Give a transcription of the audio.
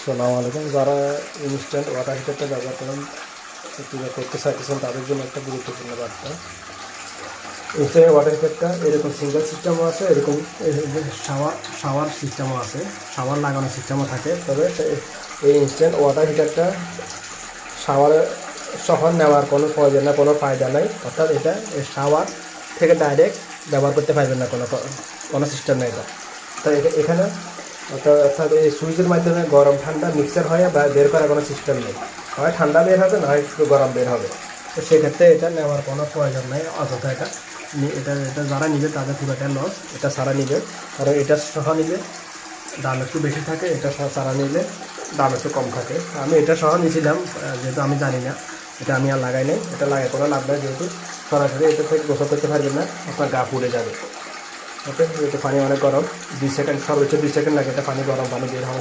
আসসালামু আলাইকুম। যারা ইনস্ট্যান্ট ওয়াটার হিটারটা ব্যবহার করেন করতে চাইতেছেন তাদের জন্য একটা গুরুত্বপূর্ণ বার্তা। ইনস্ট্যান্ট ওয়াটার হিটারটা এরকম সিঙ্গেল সিস্টেমও আছে, এরকম শাওয়ার সিস্টেমও আছে, শাওয়ার লাগানোর সিস্টেমও থাকে। তবে এই ইনস্ট্যান্ট ওয়াটার হিটারটা শাওয়ারে সহ নেওয়ার কোনো প্রয়োজন না, কোনো ফায়দা নাই। অর্থাৎ এটা শাওয়ার থেকে ডাইরেক্ট ব্যবহার করতে পারবেন না, কোনো সিস্টেম নেই এটা। তো এখানে অর্থাৎ এই সুইচের মাধ্যমে গরম ঠান্ডা মিক্সার হয়ে বা বের করার কোনো সিস্টেম নেই। হয় ঠান্ডা বের হবে, না হয় একটু গরম বের হবে। তো সেক্ষেত্রে এটা নেওয়ার কোনো প্রয়োজন নেই। অযথা এটা এটা যারা নিবে তাদের খুব একটা লস। এটা সারা নিবে, কারণ এটা সহ নিলে দাম একটু বেশি থাকে, এটা সারা নিলে দাম একটু কম থাকে। আমি এটা সহ নিয়েছিলাম, যেহেতু আমি জানি না, এটা আমি আর লাগাই নাই। এটা লাগাই কোনো লাভ নাই, যেহেতু সরাসরি এটা থেকে গোসল করতে পারবেন না, আপনার গা পুড়ে যাবে। ওকে, এটা পানি অনেক গরম, 2 সেকেন্ড, সর্বোচ্চ 2 সেকেন্ড লাগে এটা পানি, গরম পানি বের হওয়া।